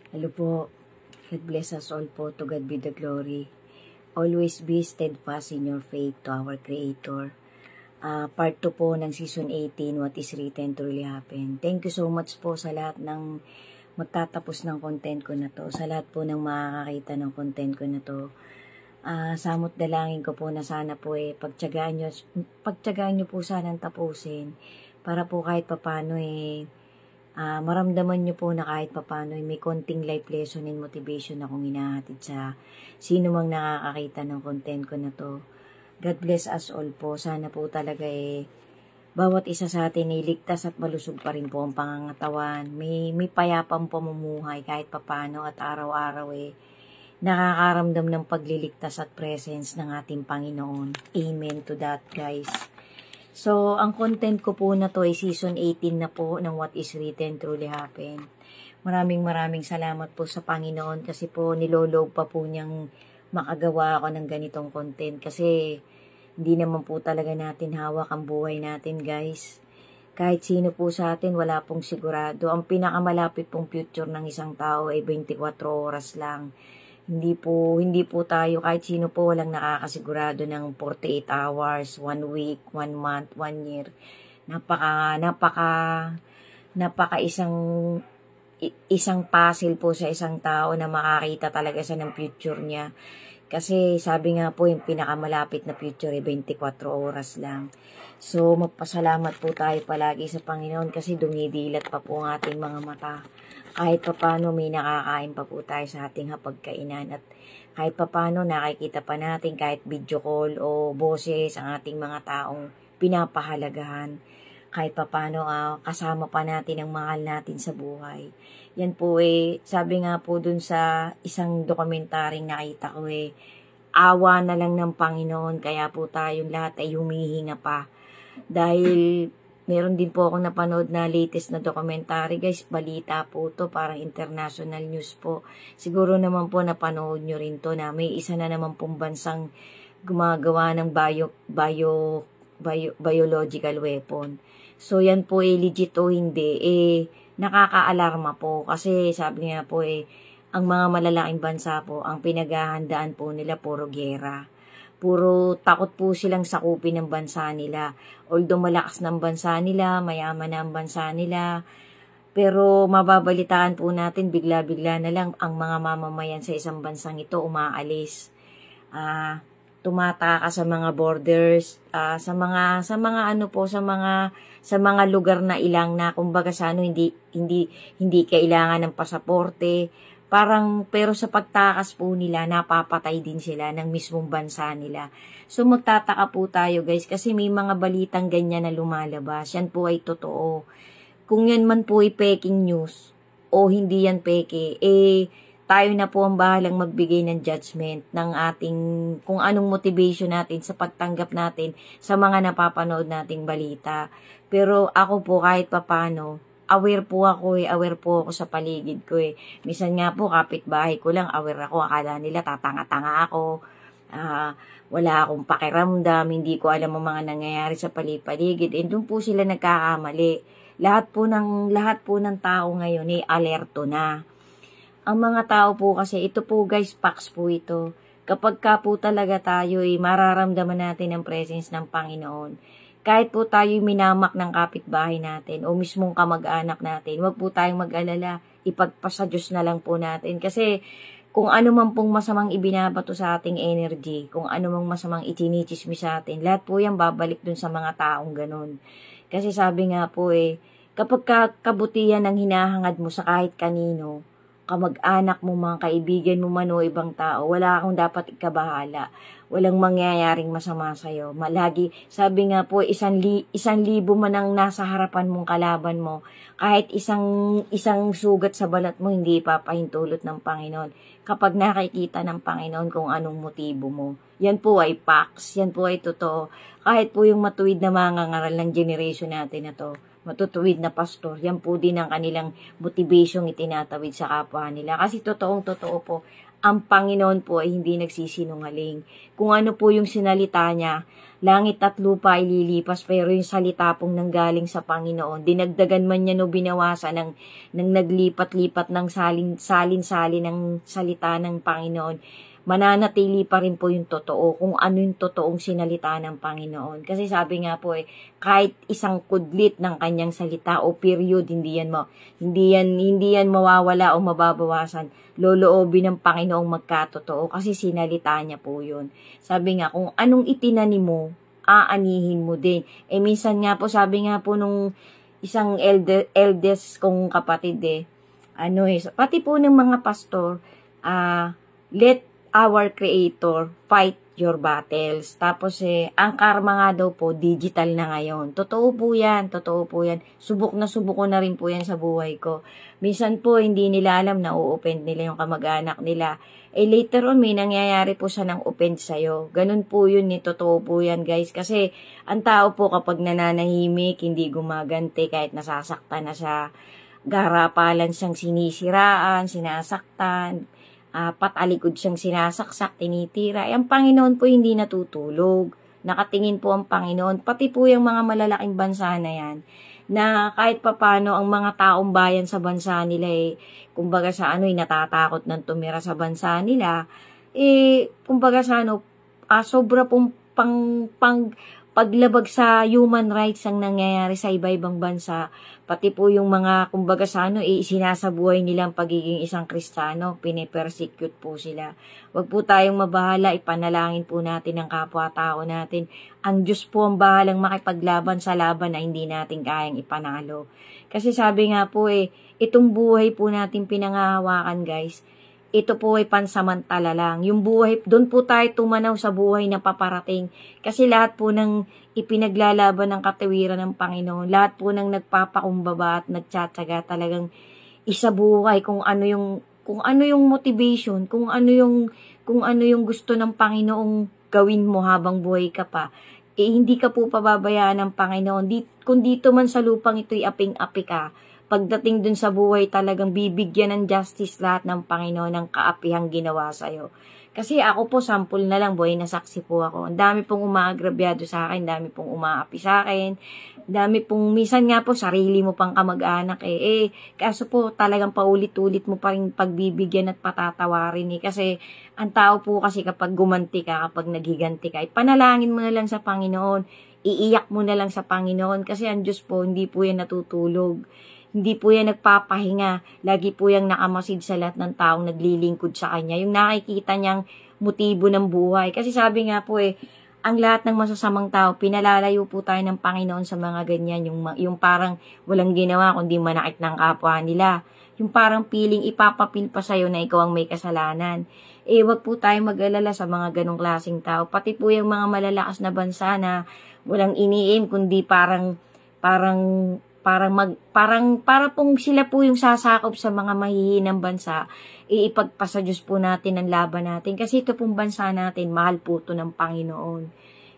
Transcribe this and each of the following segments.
Hello po. God bless us all po. To God be the glory. Always be steadfast in your faith to our Creator. Part 2 po ng Season 18, What is Written Truly Happen. Thank you so much po sa lahat ng magtatapos ng content ko na to. Sa lahat po ng makakakita ng content ko na to. Samot dalangin ko po na sana po pagtyagaan nyo po sanang tapusin. Para po kahit papano maramdaman nyo po na kahit papano may konting life lesson and motivation akong hinahatid sa sino mang nakakakita ng content ko na to. God bless us all po. Sana po talaga bawat isa sa atin ay ligtas at malusog pa rin po ang pangangatawan. May payapang pamumuhay kahit papano at araw-araw nakakaramdam ng pagliligtas at presence ng ating Panginoon. Amen to that, guys. So, ang content ko po na to ay Season 18 na po ng What is Written Truly Happen. Maraming salamat po sa Panginoon kasi po niloloob pa po niyang makagawa ako ng ganitong content kasi hindi naman po talaga natin hawak ang buhay natin, guys. Kahit sino po sa atin, wala pong sigurado. Ang pinakamalapit pong future ng isang tao ay 24 oras lang. Hindi po tayo, kahit sino po, walang nakakasigurado ng 48 hours, 1 week, 1 month, 1 year. Napaka isang puzzle po sa isang tao na makakita talaga siya ng future niya. Kasi sabi nga po, yung pinakamalapit na future ay 24 oras lang. So, magpasalamat po tayo palagi sa Panginoon kasi dumidilat pa po ang ating mga mata. Kahit papano may nakakain pa po tayo sa ating hapagkainan at kahit papano nakikita pa natin kahit video call o boses ang ating mga taong pinapahalagahan. Kahit papano kasama pa natin ang mahal natin sa buhay. Yan po sabi nga po dun sa isang dokumentaryong nakita ko awa na lang ng Panginoon kaya po tayong lahat ay humihinga pa. Dahil meron din po akong napanood na latest na documentary, guys. Balita po to, parang international news po. Siguro naman po napanood nyo rin to na may isa na naman pong bansang gumagawa ng biological weapon. So yan po legit o hindi, nakaka-alarma po. Kasi sabi nga po ang mga malalaking bansa po, ang pinaghahandaan po nila puro giyera. Puro takot po silang sakupin ng bansa nila. Although malakas ng bansa nila, mayaman na ang bansa nila, pero mababalitaan po natin bigla-bigla na lang ang mga mamamayan sa isang bansang ito umaalis. Tumataka sa mga borders, sa mga lugar na ilang na kumbaga hindi kailangan ng pasaporte. Pero sa pagtakas po nila, napapatay din sila ng mismong bansa nila. So magtataka po tayo, guys, kasi may mga balitang ganyan na lumalabas. Yan po ay totoo. Kung yan man po ay peking news o hindi yan peke, tayo na po ang bahalang magbigay ng judgment ng ating kung anong motivation natin sa pagtanggap natin sa mga napapanood nating balita. Pero ako po kahit papano, aware po ako sa paligid ko Minsan nga po, kapitbahay ko lang, aware ako, akala nila tatanga-tanga ako, wala akong pakiramdam, hindi ko alam ang mga nangyayari sa paligid. Doon po sila nagkakamali. Lahat po ng tao ngayon alerto na. Ang mga tao po kasi, ito po guys, facts po ito. Kapag ka po talaga tayo mararamdaman natin ang presence ng Panginoon. Kahit po tayo minamak ng kapitbahay natin o mismong kamag-anak natin, wag po tayong mag-alala, ipagpasa Diyos na lang po natin. Kasi kung ano man pong masamang ibinabato sa ating energy, kung ano mang masamang ichinichismi sa atin, lahat po yan babalik dun sa mga taong ganun. Kasi sabi nga po kapag kabutihan ang hinahangad mo sa kahit kanino, kamag-anak mo, mga kaibigan mo man o ibang tao, wala akong dapat ikabahala. Walang mangyayaring masama sa'yo. Malagi, sabi nga po, 1,000 man ang nasa harapan mong kalaban mo. Kahit isang sugat sa balat mo, hindi ipapahintulot ng Panginoon. Kapag nakikita ng Panginoon kung anong motibo mo. Yan po ay facts. Yan po ay totoo. Kahit po yung matuwid na mga ngaral ng generation natin na to, matutuwid na pastor. Yan po din ang kanilang motivation itinatawid sa kapwa nila. Kasi totoo po, ang Panginoon po ay hindi nagsisinungaling. Kung ano po yung sinalita niya, langit at lupa ay lilipas, pero yung salita pong nanggaling sa Panginoon, dinagdagan man niya no binawasan ng naglipat-lipat ng salin-salin ng salita ng Panginoon, mananatili pa rin po yung totoo, kung ano yung totoong sinalita ng Panginoon. Kasi sabi nga po kahit isang kudlit ng kanyang salita o period, hindi yan mawawala o mababawasan. Loloobin ng Panginoong magkatotoo kasi sinalita niya po yun. Sabi nga, kung anong itinanim mo, aanihin mo din. Minsan nga po, sabi nga po nung isang eldest kong kapatid pati po ng mga pastor, let our Creator fight your battles. Tapos ang karma nga daw po, digital na ngayon. Totoo po yan. Subok na subok ko na rin po yan sa buhay ko. Minsan po, hindi nila alam na u-offend nila yung kamag-anak nila. Later on, may nangyayari po siya ng offend sa'yo. Ganun po yun, totoo po yan, guys. Kasi, ang tao po kapag nananahimik, hindi gumaganti, kahit nasasaktan na siya, garapalan siyang sinisiraan, sinasaktan, patalikod siyang sinasaksak, tinitira. Ang Panginoon po hindi natutulog. Nakatingin po ang Panginoon. Pati po yung mga malalaking bansa na yan, na kahit papano ang mga taong bayan sa bansa nila kumbaga sa natatakot ng tumira sa bansa nila, kumbaga sa sobra pong paglabag sa human rights ang nangyayari sa iba-ibang bansa. Pati po yung mga, kumbaga sa sinasabuhay nilang pagiging isang Kristiyano, pinipersecute po sila. Wag po tayong mabahala, ipanalangin po natin ang kapwa-tao natin. Ang Diyos po ang bahalang makipaglaban sa laban na hindi natin kayang ipanalo. Kasi sabi nga po itong buhay po natin pinangahawakan, guys, ito po ay pansamantala lang. Yung buhay, doon po tayo tumanaw sa buhay na paparating. Kasi lahat po ng ipinaglalaban ng katawiran ng Panginoon, lahat po ng nagpapakumbaba at nagtsatsaga talagang isabuhay kung ano yung motivation, kung ano yung gusto ng Panginoong gawin mo habang buhay ka pa. Hindi ka po pababayaan ng Panginoon. Kung dito man sa lupang ito'y aping-api ka, pagdating dun sa buhay talagang bibigyan ng justice lahat ng Panginoon ng kaapihang ginawa sa'yo. Kasi ako po, sample na lang, buhay na saksi po ako. Ang dami pong umaagrabyado sa akin, dami pong umaapi sa akin, dami pong, minsan nga po, sarili mo pang kamag-anak kaso po talagang paulit-ulit mo pa rin pagbibigyan at patatawarin Kasi ang tao po kasi kapag gumanti ka, kapag naghiganti ka, panalangin mo na lang sa Panginoon, iiyak mo na lang sa Panginoon kasi ang Diyos po, hindi po yan natutulog. Hindi po yan nagpapahinga. Lagi po yung nakamasid sa lahat ng taong naglilingkod sa Kanya. Yung nakikita niyang motibo ng buhay. Kasi sabi nga po ang lahat ng masasamang tao, pinalalayo po tayo ng Panginoon sa mga ganyan. Yung parang walang ginawa kundi manakit ng kapwa nila. Yung parang piling ipapapil pa sa'yo na ikaw ang may kasalanan. Wag po tayo mag-alala sa mga ganong klaseng tao. Pati po yung mga malalakas na bansa na walang iniim kundi para pong sila po yung sasakop sa mga mahihinang bansa, ipagpasa Diyos po natin ang laban natin. Kasi ito pong bansa natin, mahal po ito ng Panginoon.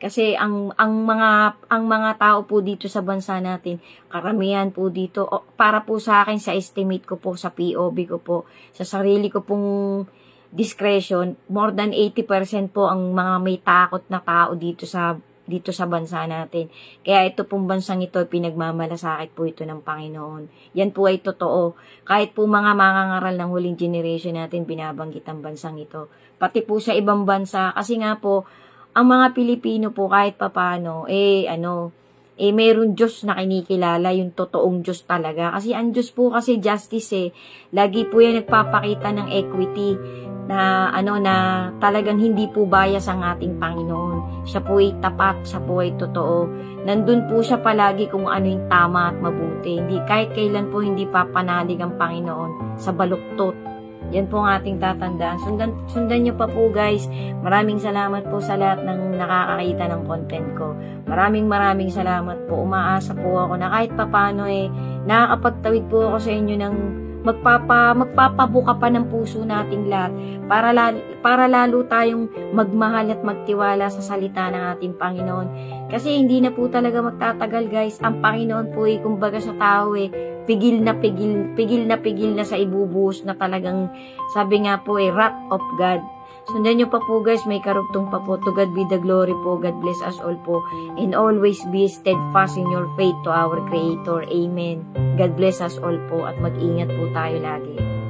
Kasi ang mga tao po dito sa bansa natin, karamihan po dito, para po sa akin, sa estimate ko po, sa POV ko po, sa sarili ko pong discretion, more than 80% po ang mga may takot na tao dito sa bansa natin. Kaya ito pong bansang ito, pinagmamalasakit po ito ng Panginoon. Yan po ay totoo. Kahit po mga mangangaral ng huling generation natin, binabanggit ang bansang ito. Pati po sa ibang bansa, kasi nga po, ang mga Pilipino po kahit papano, mayroon Diyos na kinikilala, yung totoong Diyos talaga. Kasi ang Diyos po kasi justice Lagi po yan nagpapakita ng equity na talagang hindi po bias ang ating Panginoon. Siya po ay tapat, siya po ay totoo. Nandun po siya palagi kung ano yung tama at mabuti. Hindi, kahit kailan po hindi papanalig ang Panginoon sa baluktot. Yan po ang ating tatandaan. Sundan nyo pa po, guys. Maraming salamat po sa lahat ng nakakakita ng content ko. Maraming salamat po. Umaasa po ako na kahit papano nakakapagtawid po ako sa inyo ng magpapabuka pa ng puso nating lahat para lalo tayong magmahal at magtiwala sa salita ng ating Panginoon. Kasi hindi na po talaga magtatagal, guys. Ang Panginoon po ay kumbaga sa tao pigil na pigil na sa ibubuhos na talagang, sabi nga po wrath of God. Sundan nyo pa po, guys, may karugtong pa po. To God be the glory po. God bless us all po. And always be steadfast in your faith to our Creator. Amen. God bless us all po at mag-ingat po tayo lagi.